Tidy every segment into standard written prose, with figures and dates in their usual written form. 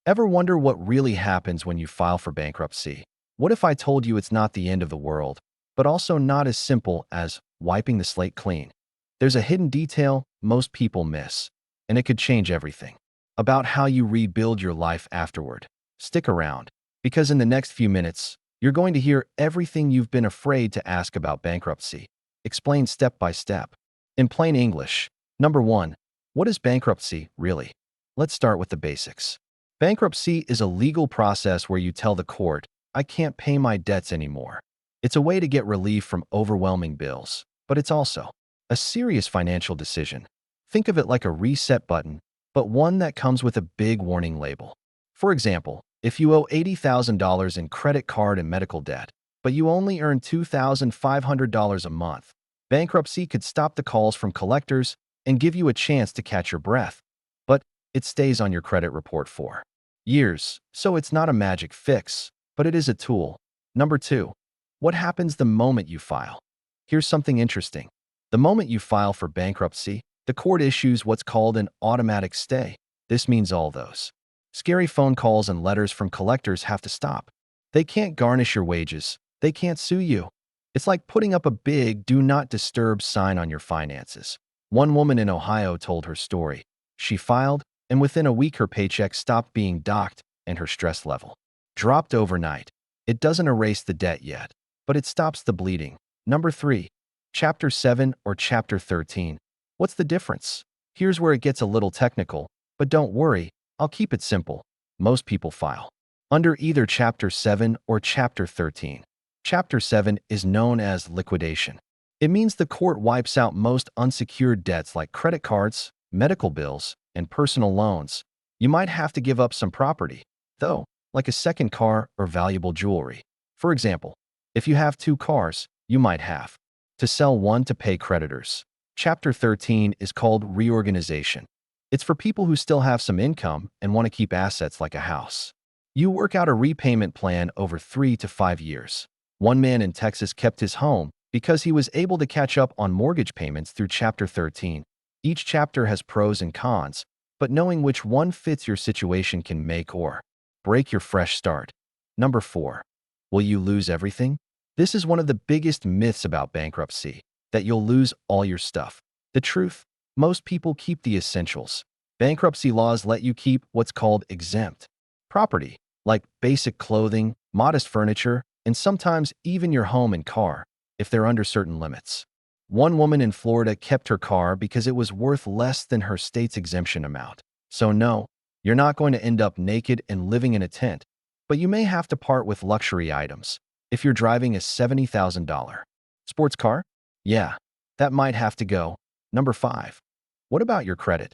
Ever wonder what really happens when you file for bankruptcy? What if I told you it's not the end of the world, but also not as simple as wiping the slate clean? There's a hidden detail most people miss, and it could change everything about how you rebuild your life afterward. Stick around, because in the next few minutes, you're going to hear everything you've been afraid to ask about bankruptcy, explained step by step. In plain English, number one, what is bankruptcy really? Let's start with the basics. Bankruptcy is a legal process where you tell the court, I can't pay my debts anymore. It's a way to get relief from overwhelming bills, but it's also a serious financial decision. Think of it like a reset button, but one that comes with a big warning label. For example, if you owe $80,000 in credit card and medical debt, but you only earn $2,500 a month, bankruptcy could stop the calls from collectors and give you a chance to catch your breath. But it stays on your credit report for years, so it's not a magic fix, but it is a tool. Number two, what happens the moment you file? Here's something interesting. The moment you file for bankruptcy, the court issues what's called an automatic stay. This means all those scary phone calls and letters from collectors have to stop. They can't garnish your wages. They can't sue you. It's like putting up a big "Do Not Disturb" sign on your finances. One woman in Ohio told her story. She filed, and within a week her paycheck stopped being docked and her stress level dropped overnight. It doesn't erase the debt yet, but it stops the bleeding. Number three, Chapter 7 or Chapter 13. What's the difference? Here's where it gets a little technical, but don't worry, I'll keep it simple. Most people file under either Chapter 7 or Chapter 13. Chapter 7 is known as liquidation. It means the court wipes out most unsecured debts like credit cards, medical bills, and personal loans. You might have to give up some property, though, like a second car or valuable jewelry. For example, if you have two cars, you might have to sell one to pay creditors. Chapter 13 is called reorganization. It's for people who still have some income and want to keep assets like a house. You work out a repayment plan over 3 to 5 years. One man in Texas kept his home because he was able to catch up on mortgage payments through Chapter 13. Each chapter has pros and cons, but knowing which one fits your situation can make or break your fresh start. Number four, will you lose everything? This is one of the biggest myths about bankruptcy, that you'll lose all your stuff. The truth, most people keep the essentials. Bankruptcy laws let you keep what's called exempt property, like basic clothing, modest furniture, and sometimes even your home and car, if they're under certain limits. One woman in Florida kept her car because it was worth less than her state's exemption amount. So no, you're not going to end up naked and living in a tent, but you may have to part with luxury items. If you're driving a $70,000 sports car, yeah, that might have to go. Number five, what about your credit?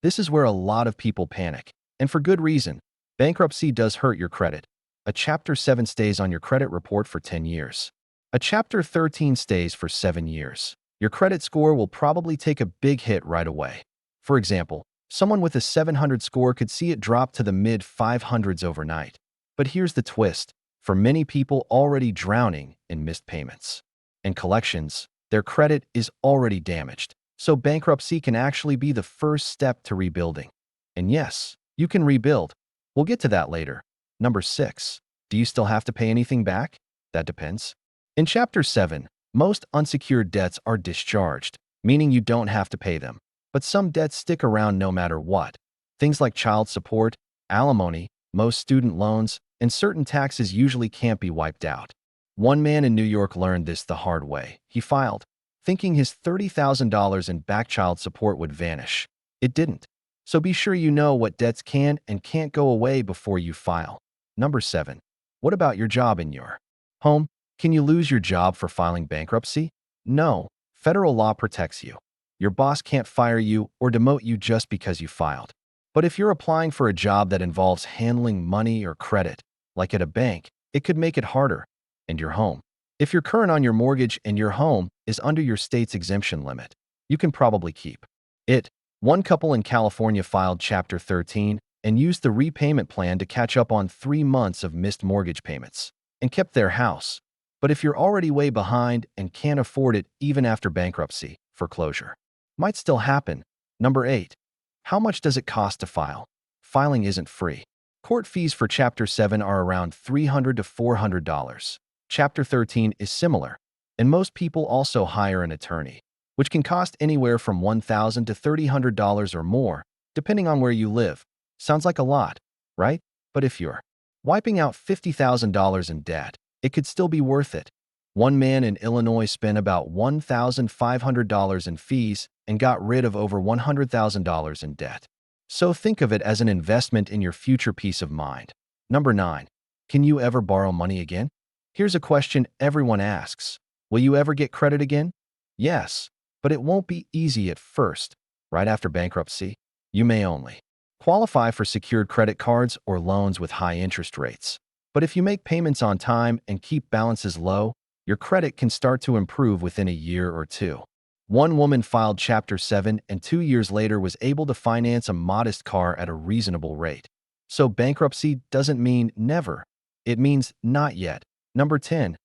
This is where a lot of people panic, and for good reason. Bankruptcy does hurt your credit. A Chapter 7 stays on your credit report for 10 years. A Chapter 13 stays for 7 years. Your credit score will probably take a big hit right away. For example, someone with a 700 score could see it drop to the mid-500s overnight. But here's the twist. For many people already drowning in missed payments and collections, their credit is already damaged. So bankruptcy can actually be the first step to rebuilding. And yes, you can rebuild. We'll get to that later. Number six, do you still have to pay anything back? That depends. In Chapter 7, most unsecured debts are discharged, meaning you don't have to pay them. But some debts stick around no matter what. Things like child support, alimony, most student loans, and certain taxes usually can't be wiped out. One man in New York learned this the hard way. He filed, thinking his $30,000 in back child support would vanish. It didn't. So be sure you know what debts can and can't go away before you file. Number seven, what about your job in your home? Can you lose your job for filing bankruptcy? No, federal law protects you. Your boss can't fire you or demote you just because you filed. But if you're applying for a job that involves handling money or credit, like at a bank, it could make it harder. And your home. If you're current on your mortgage and your home is under your state's exemption limit, you can probably keep it. One couple in California filed Chapter 13 and used the repayment plan to catch up on 3 months of missed mortgage payments and kept their house. But if you're already way behind and can't afford it even after bankruptcy, foreclosure might still happen. Number eight, how much does it cost to file? Filing isn't free. Court fees for Chapter 7 are around $300 to $400. Chapter 13 is similar, and most people also hire an attorney, which can cost anywhere from $1,000 to $300 or more, depending on where you live. Sounds like a lot, right? But if you're wiping out $50,000 in debt, it could still be worth it. One man in Illinois spent about $1,500 in fees and got rid of over $100,000 in debt. So think of it as an investment in your future peace of mind. Number 9. Can you ever borrow money again? Here's a question everyone asks. Will you ever get credit again? Yes, but it won't be easy at first. Right after bankruptcy, you may only qualify for secured credit cards or loans with high interest rates. But if you make payments on time and keep balances low, your credit can start to improve within a year or two. One woman filed Chapter 7 and 2 years later was able to finance a modest car at a reasonable rate. So bankruptcy doesn't mean never. It means not yet. Number 10.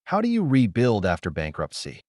How do you rebuild after bankruptcy?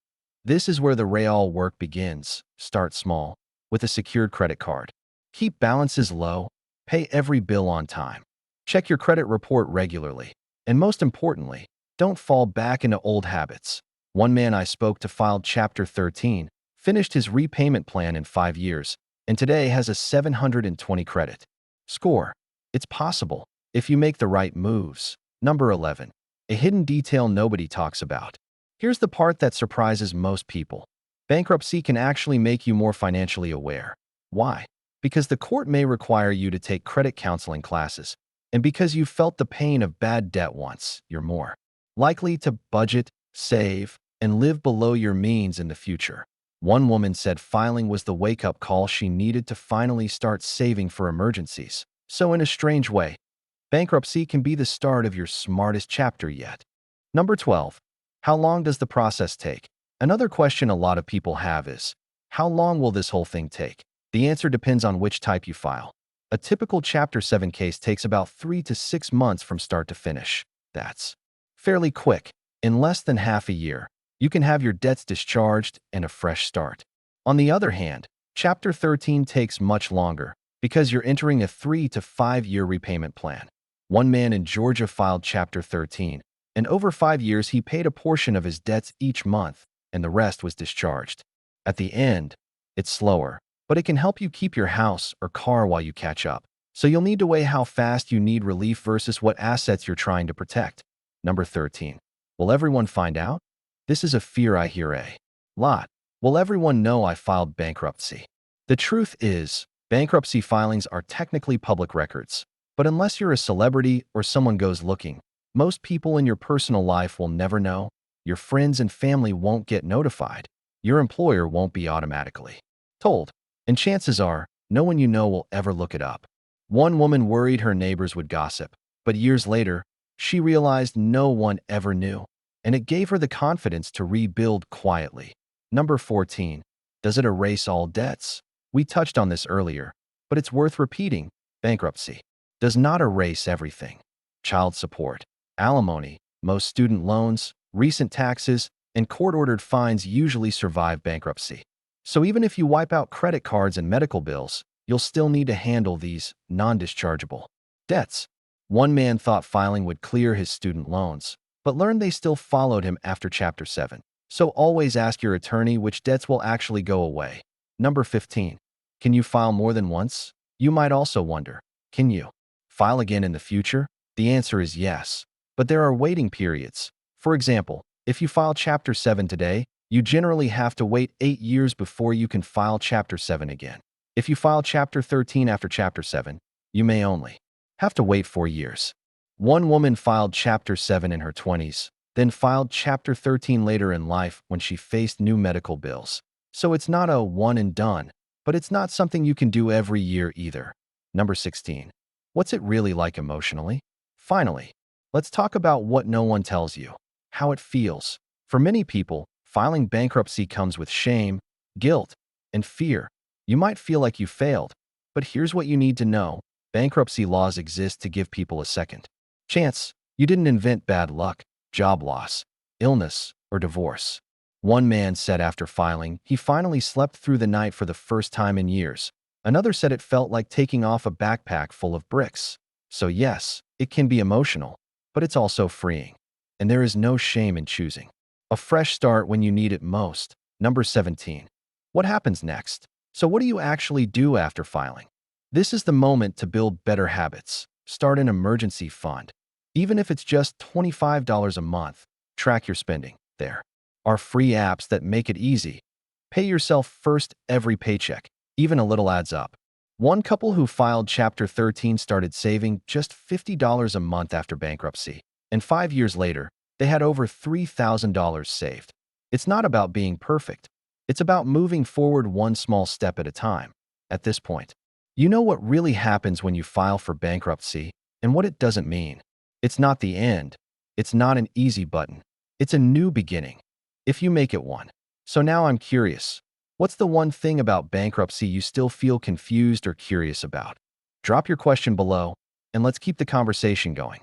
This is where the real work begins. Start small, with a secured credit card. Keep balances low. Pay every bill on time. Check your credit report regularly. And most importantly, don't fall back into old habits. One man I spoke to filed Chapter 13, finished his repayment plan in 5 years, and today has a 720 credit score. It's possible if you make the right moves. Number 11. A hidden detail nobody talks about. Here's the part that surprises most people. Bankruptcy can actually make you more financially aware. Why? Because the court may require you to take credit counseling classes, and because you felt the pain of bad debt once, you're more likely to budget, save, and live below your means in the future. One woman said filing was the wake-up call she needed to finally start saving for emergencies. So in a strange way, bankruptcy can be the start of your smartest chapter yet. Number 12. How long does the process take? Another question a lot of people have is, how long will this whole thing take? The answer depends on which type you file. A typical Chapter 7 case takes about 3 to 6 months from start to finish. That's fairly quick. In less than half a year, you can have your debts discharged and a fresh start. On the other hand, Chapter 13 takes much longer because you're entering a 3 to 5 year repayment plan. One man in Georgia filed Chapter 13, and over 5 years he paid a portion of his debts each month, and the rest was discharged. At the end, it's slower, but it can help you keep your house or car while you catch up. So you'll need to weigh how fast you need relief versus what assets you're trying to protect. Number 13. Will everyone find out? This is a fear I hear a lot. Will everyone know I filed bankruptcy? The truth is, bankruptcy filings are technically public records. But unless you're a celebrity or someone goes looking, most people in your personal life will never know. Your friends and family won't get notified. Your employer won't be automatically told. And chances are, no one you know will ever look it up. One woman worried her neighbors would gossip, but years later, she realized no one ever knew, and it gave her the confidence to rebuild quietly. Number 14. Does it erase all debts? We touched on this earlier, but it's worth repeating. Bankruptcy does not erase everything. Child support, alimony, most student loans, recent taxes, and court-ordered fines usually survive bankruptcy. So even if you wipe out credit cards and medical bills, you'll still need to handle these non-dischargeable debts. One man thought filing would clear his student loans, but learned they still followed him after Chapter 7. So always ask your attorney which debts will actually go away. Number 15. Can you file more than once? You might also wonder, can you file again in the future? The answer is yes, but there are waiting periods. For example, if you file Chapter 7 today, you generally have to wait 8 years before you can file Chapter 7 again. If you file Chapter 13 after Chapter 7, you may only have to wait 4 years. One woman filed Chapter 7 in her 20s, then filed Chapter 13 later in life when she faced new medical bills. So it's not a one and done, but it's not something you can do every year either. Number 16. What's it really like emotionally? Finally, let's talk about what no one tells you, how it feels. For many people, filing bankruptcy comes with shame, guilt, and fear. You might feel like you failed, but here's what you need to know. Bankruptcy laws exist to give people a second chance. You didn't invent bad luck, job loss, illness, or divorce. One man said after filing, he finally slept through the night for the first time in years. Another said it felt like taking off a backpack full of bricks. So yes, it can be emotional, but it's also freeing. And there is no shame in choosing a fresh start when you need it most. Number 17. What happens next? So what do you actually do after filing? This is the moment to build better habits. Start an emergency fund. Even if it's just $25 a month, track your spending. There are free apps that make it easy. Pay yourself first every paycheck. Even a little adds up. One couple who filed Chapter 13 started saving just $50 a month after bankruptcy, and 5 years later, they had over $3,000 saved. It's not about being perfect. It's about moving forward one small step at a time. At this point, you know what really happens when you file for bankruptcy and what it doesn't mean. It's not the end. It's not an easy button. It's a new beginning, if you make it one. So now I'm curious. What's the one thing about bankruptcy you still feel confused or curious about? Drop your question below, and let's keep the conversation going.